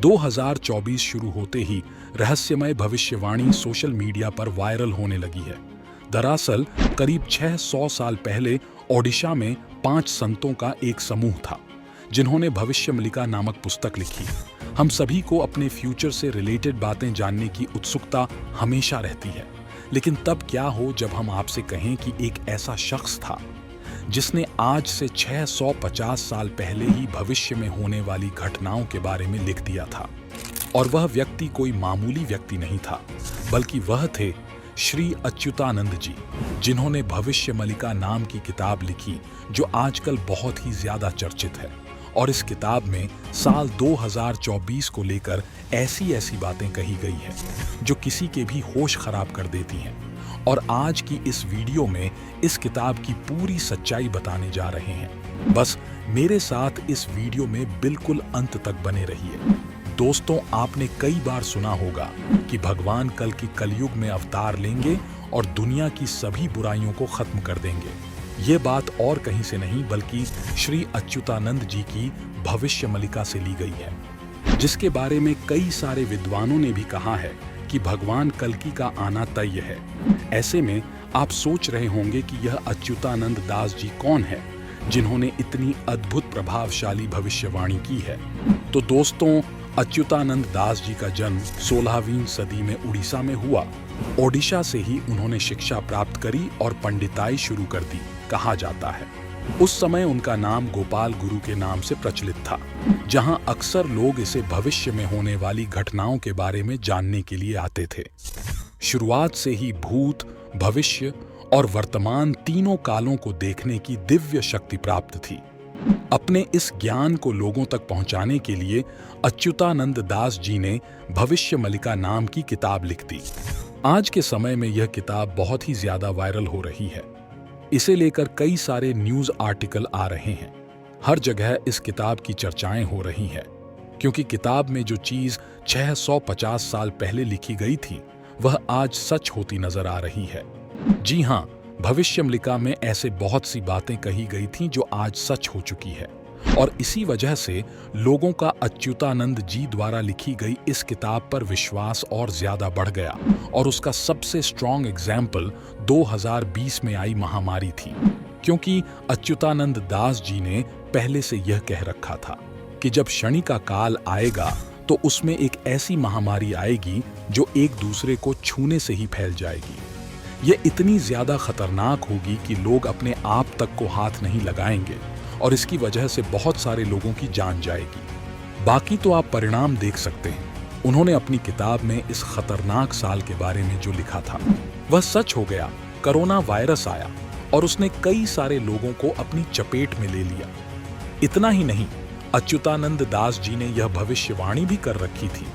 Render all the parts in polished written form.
2024 शुरू होते ही रहस्यमय भविष्यवाणी सोशल मीडिया पर वायरल होने लगी है। दरअसल करीब 600 साल पहले ओडिशा में 5 संतों का एक समूह था जिन्होंने भविष्यमलिका नामक पुस्तक लिखी। हम सभी को अपने फ्यूचर से रिलेटेड बातें जानने की उत्सुकता हमेशा रहती है, लेकिन तब क्या हो जब हम आपसे कहें कि एक ऐसा शख्स था जिसने आज से 650 साल पहले ही भविष्य में होने वाली घटनाओं के बारे में लिख दिया था। और वह व्यक्ति कोई मामूली व्यक्ति नहीं था, बल्कि वह थे श्री अच्युतानंद जी, जिन्होंने भविष्यमलिका नाम की किताब लिखी जो आजकल बहुत ही ज्यादा चर्चित है। और इस किताब में साल 2024 को लेकर ऐसी ऐसी बातें कही गई है जो किसी के भी होश खराब कर देती हैं। और आज की इस वीडियो में इस किताब की पूरी सच्चाई बताने जा रहे हैं। बस मेरे साथ इस वीडियो में बिल्कुल अंत तक बने रहिए। दोस्तों, आपने कई बार सुना होगा कि भगवान कल की कलयुग में अवतार लेंगे और दुनिया की सभी बुराइयों को खत्म कर देंगे। ये बात और कहीं से नहीं बल्कि श्री अच्युतानंद जी की भविष्यमलिका से ली गई है, जिसके बारे में कई सारे विद्वानों ने भी कहा है कि भगवान कल्कि का आना तय है। ऐसे में आप सोच रहे होंगे कि यह अच्युतानंद दास जी कौन है जिन्होंने इतनी अद्भुत प्रभावशाली भविष्यवाणी की है। तो दोस्तों, अच्युतानंद दास जी का जन्म 16वीं सदी में उड़ीसा में हुआ। ओडिशा से ही उन्होंने शिक्षा प्राप्त करी और पंडिताई शुरू कर दी, कहा जाता है। उस समय उनका नाम गोपाल गुरु के नाम से प्रचलित था, जहां अक्सर लोग इसे भविष्य में होने वाली घटनाओं के बारे में जानने के लिए आते थे। शुरुआत से ही भूत, भविष्य और वर्तमान तीनों कालों को देखने की दिव्य शक्ति प्राप्त थी। अपने इस ज्ञान को लोगों तक पहुंचाने के लिए अच्युतानंद दास जी ने भविष्यमलिका नाम की किताब लिख दी। आज के समय में यह किताब बहुत ही ज्यादा वायरल हो रही है। इसे लेकर कई सारे न्यूज आर्टिकल आ रहे हैं। हर जगह इस किताब की चर्चाएं हो रही हैं, क्योंकि किताब में जो चीज 650 साल पहले लिखी गई थी वह आज सच होती नजर आ रही है। जी हाँ, भविष्यमलिका में ऐसे बहुत सी बातें कही गई थीं जो आज सच हो चुकी है। और इसी वजह से लोगों का अच्युतानंद जी द्वारा लिखी गई इस किताब पर विश्वास और ज्यादा बढ़ गया। और उसका सबसे स्ट्रॉन्ग एग्जाम्पल 2020 में आई महामारी थी, क्योंकि अच्युतानंद दास जी ने पहले से यह कह रखा था कि जब शनि का काल आएगा तो उसमें एक ऐसी महामारी आएगी जो एक दूसरे को छूने से ही फैल जाएगी। ये इतनी ज्यादा खतरनाक होगी कि लोग अपने आप तक को हाथ नहीं लगाएंगे और इसकी वजह से बहुत सारे लोगों की जान जाएगी। बाकी तो आप परिणाम देख सकते हैं। उन्होंने अपनी किताब में इस खतरनाक साल के बारे में जो लिखा था वह सच हो गया। कोरोना वायरस आया और उसने कई सारे लोगों को अपनी चपेट में ले लिया। इतना ही नहीं, अच्युतानंद दास जी ने यह भविष्यवाणी भी कर रखी थी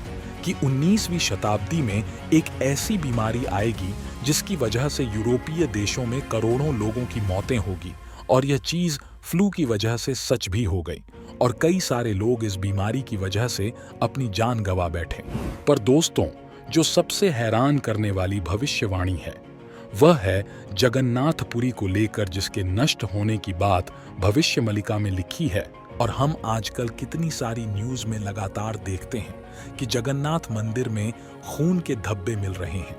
कि 19वीं शताब्दी में एक ऐसी बीमारी आएगी जिसकी वजह से यूरोपीय देशों में करोड़ों लोगों की मौतें होगी। और यह चीज फ्लू की वजह से सच भी हो गई और कई सारे लोग इस बीमारी की वजह से अपनी जान गंवा बैठे। पर दोस्तों, जो सबसे हैरान करने वाली भविष्यवाणी है वह है जगन्नाथपुरी को लेकर, जिसके नष्ट होने की बात भविष्यमलिका में लिखी है। और हम आजकल कितनी सारी न्यूज में लगातार देखते हैं कि जगन्नाथ मंदिर में खून के धब्बे मिल रहे हैं,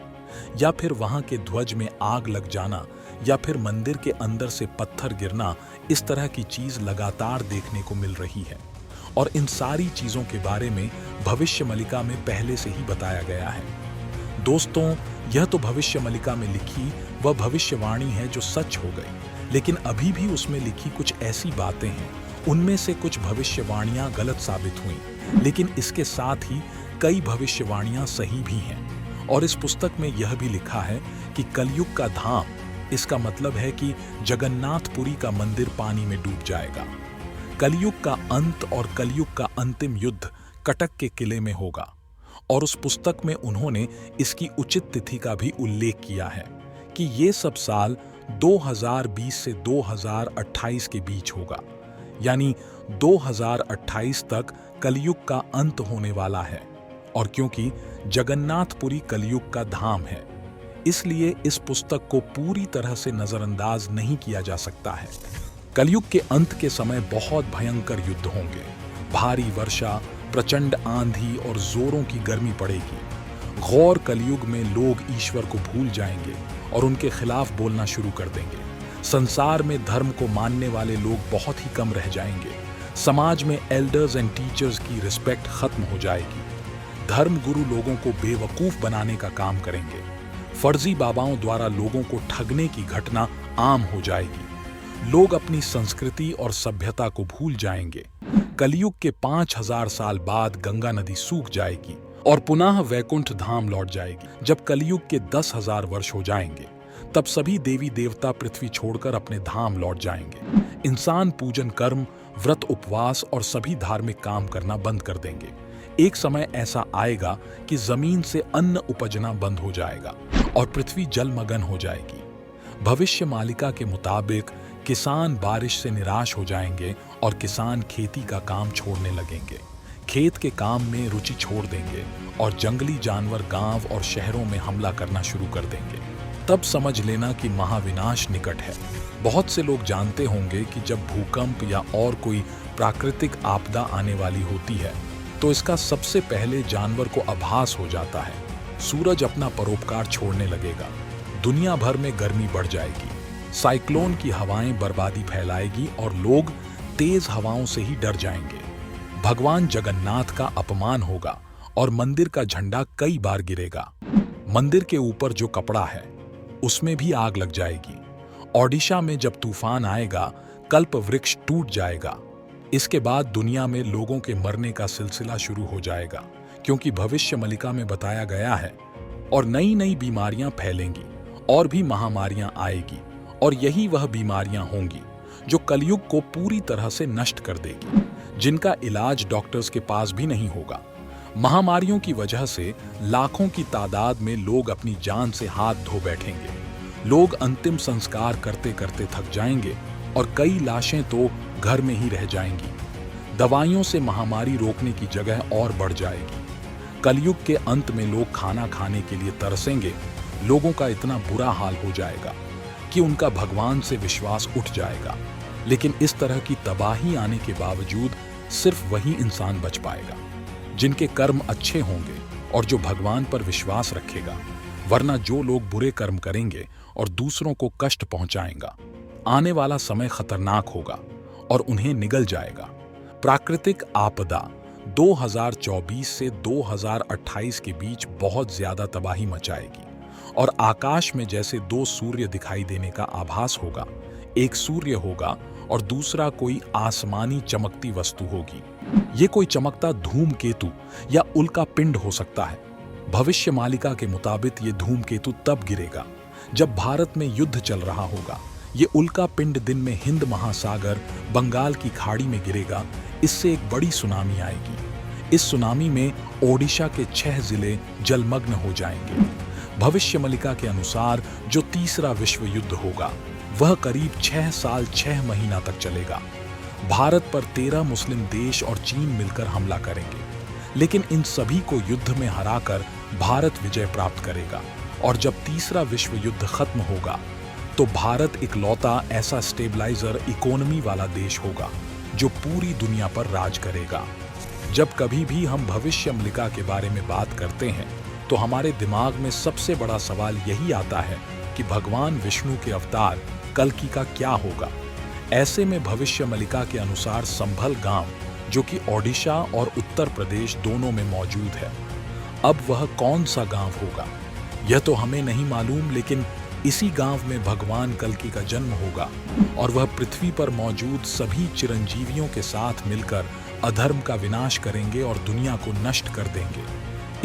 या फिर वहां के ध्वज में आग लग जाना, या फिर मंदिर के अंदर से पत्थर गिरना। इस तरह की चीज लगातार देखने को मिल रही है। और इन सारी चीजों के बारे में भविष्यमलिका में पहले से ही बताया गया है। दोस्तों, यह तो भविष्यमलिका में लिखी वह भविष्यवाणी है जो सच हो गई, लेकिन अभी भी उसमें लिखी कुछ ऐसी बातें हैं, उनमें से कुछ भविष्यवाणियां गलत साबित हुई, लेकिन इसके साथ ही कई भविष्यवाणियां सही भी हैं। और इस पुस्तक में यह भी लिखा है कि कलयुग का धाम, इसका मतलब है कि जगन्नाथपुरी का मंदिर पानी में डूब जाएगा। कलयुग का अंत और कलयुग का अंतिम युद्ध कटक के किले में होगा। और उस पुस्तक में उन्होंने इसकी उचित तिथि का भी उल्लेख किया है कि ये सब साल 2020 से 2028 के बीच होगा, यानी 2028 तक कलयुग का अंत होने वाला है। और क्योंकि जगन्नाथपुरी कलयुग का धाम है, इसलिए इस पुस्तक को पूरी तरह से नजरअंदाज नहीं किया जा सकता है। कलयुग के अंत के समय बहुत भयंकर युद्ध होंगे, भारी वर्षा, प्रचंड आंधी और जोरों की गर्मी पड़ेगी। घोर कलयुग में लोग ईश्वर को भूल जाएंगे और उनके खिलाफ बोलना शुरू कर देंगे। संसार में धर्म को मानने वाले लोग बहुत ही कम रह जाएंगे। समाज में एल्डर्स एंड टीचर्स की रिस्पेक्ट खत्म हो जाएगी। धर्म गुरु लोगों को बेवकूफ बनाने का काम करेंगे। फर्जी बाबाओं द्वारा लोगों को ठगने की घटना आम हो जाएगी। लोग अपनी संस्कृति और सभ्यता को भूल जाएंगे। कलयुग के 5000 साल बाद गंगा नदी सूख जाएगी और पुनः वैकुंठ धाम लौट जाएगी। जब कलयुग के 10,000 वर्ष हो जाएंगे, तब सभी देवी देवता पृथ्वी छोड़कर अपने धाम लौट जाएंगे। इंसान पूजन कर्म, व्रत, उपवास और सभी धार्मिक काम करना बंद कर देंगे। एक समय ऐसा आएगा कि जमीन से अन्न उपजना बंद हो जाएगा और पृथ्वी जलमग्न हो जाएगी। भविष्य मालिका के मुताबिक किसान बारिश से निराश हो जाएंगे और किसान खेती का काम छोड़ने लगेंगे। खेत के काम में रुचि छोड़ देंगे और जंगली जानवर गांव और शहरों में हमला करना शुरू कर देंगे। तब समझ लेना कि महाविनाश निकट है। बहुत से लोग जानते होंगे कि जब भूकंप या और कोई प्राकृतिक आपदा आने वाली होती है तो इसका सबसे पहले जानवर को आभास हो जाता है। सूरज अपना परोपकार छोड़ने लगेगा। दुनिया भर में गर्मी बढ़ जाएगी। साइक्लोन की हवाएं बर्बादी फैलाएगी और लोग तेज हवाओं से ही डर जाएंगे। भगवान जगन्नाथ का अपमान होगा और मंदिर का झंडा कई बार गिरेगा। मंदिर के ऊपर जो कपड़ा है उसमें भी आग लग जाएगी। ओडिशा में जब तूफान आएगा, कल्प वृक्ष टूट जाएगा। इसके बाद दुनिया में लोगों के मरने का सिलसिला शुरू हो जाएगा, क्योंकि भविष्य मलिका में बताया गया है। और नई नई बीमारियां फैलेंगी और भी महामारियां आएगी और यही वह बीमारियां होंगी जो कलयुग को पूरी तरह से नष्ट कर देगी, जिनका इलाज डॉक्टर्स के पास भी नहीं होगा। महामारियों की वजह से लाखों की तादाद में लोग अपनी जान से हाथ धो बैठेंगे। लोग अंतिम संस्कार करते करते थक जाएंगे और कई लाशें तो घर में ही रह जाएंगी। दवाइयों से महामारी रोकने की जगह और बढ़ जाएगी। कलयुग के अंत में लोग खाना खाने के लिए तरसेंगे। लोगों का इतना बुरा हाल हो जाएगा कि उनका भगवान से विश्वास उठ जाएगा। लेकिन इस तरह की तबाही आने के बावजूद सिर्फ वही इंसान बच पाएगा जिनके कर्म अच्छे होंगे और जो भगवान पर विश्वास रखेगा। वरना जो लोग बुरे कर्म करेंगे और दूसरों को कष्ट पहुंचाएगा, आने वाला समय खतरनाक होगा और उन्हें निगल जाएगा। प्राकृतिक आपदा 2024 से 2028 के बीच बहुत ज्यादा तबाही मचाएगी और आकाश में जैसे दो सूर्य दिखाई देने का आभास होगा। एक सूर्य होगा और दूसरा कोई आसमानी चमकती वस्तु होगी। ये कोई चमकता धूमकेतु या उल्का पिंड हो सकता है। भविष्य मालिका के मुताबिक ये धूमकेतु तब गिरेगा जब भारत में युद्ध चल रहा होगा। ये उल्का पिंड दिन में हिंद महासागर, बंगाल की खाड़ी में गिरेगा। इससे एक बड़ी सुनामी आएगी। इस सुनामी में ओडिशा के 6 जिले जलमग्न हो जाएंगे। भविष्य मलिका के अनुसार जो तीसरा विश्व युद्ध होगा वह करीब 6 साल 6 महीना तक चलेगा। भारत पर 13 मुस्लिम देश और चीन मिलकर हमला करेंगे, लेकिन इन सभी को युद्ध में हराकर भारत विजय प्राप्त करेगा। और जब तीसरा विश्व युद्ध खत्म होगा तो भारत इकलौता ऐसा स्टेबलाइजर इकोनॉमी वाला देश होगा जो पूरी दुनिया पर राज करेगा। जब कभी भी हम भविष्य मलिका के बारे में बात करते हैं तो हमारे दिमाग में सबसे बड़ा सवाल यही आता है कि भगवान विष्णु के अवतार कल्कि का क्या होगा। ऐसे में भविष्य मलिका के अनुसार संभल गांव, जो कि ओडिशा और उत्तर प्रदेश दोनों में मौजूद है, अब वह कौन सा गांव होगा यह तो हमें नहीं मालूम, लेकिन इसी गांव में भगवान कल्कि का जन्म होगा और वह पृथ्वी पर मौजूद सभी चिरंजीवियों के साथ मिलकर अधर्म का विनाश करेंगे और दुनिया को नष्ट कर देंगे।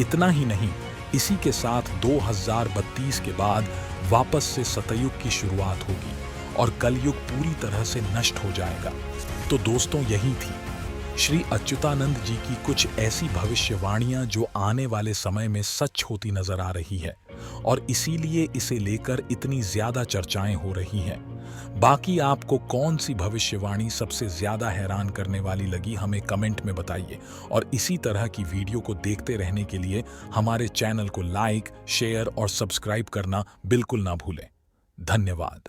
इतना ही नहीं, इसी के साथ 2032 के बाद वापस से सतयुग की शुरुआत होगी और कलयुग पूरी तरह से नष्ट हो जाएगा। तो दोस्तों, यही थी श्री अच्युतानंद जी की कुछ ऐसी भविष्यवाणियां जो आने वाले समय में सच होती नजर आ रही है और इसीलिए इसे लेकर इतनी ज्यादा चर्चाएं हो रही हैं। बाकी आपको कौन सी भविष्यवाणी सबसे ज्यादा हैरान करने वाली लगी, हमें कमेंट में बताइए। और इसी तरह की वीडियो को देखते रहने के लिए हमारे चैनल को लाइक, शेयर और सब्सक्राइब करना बिल्कुल ना भूलें। धन्यवाद।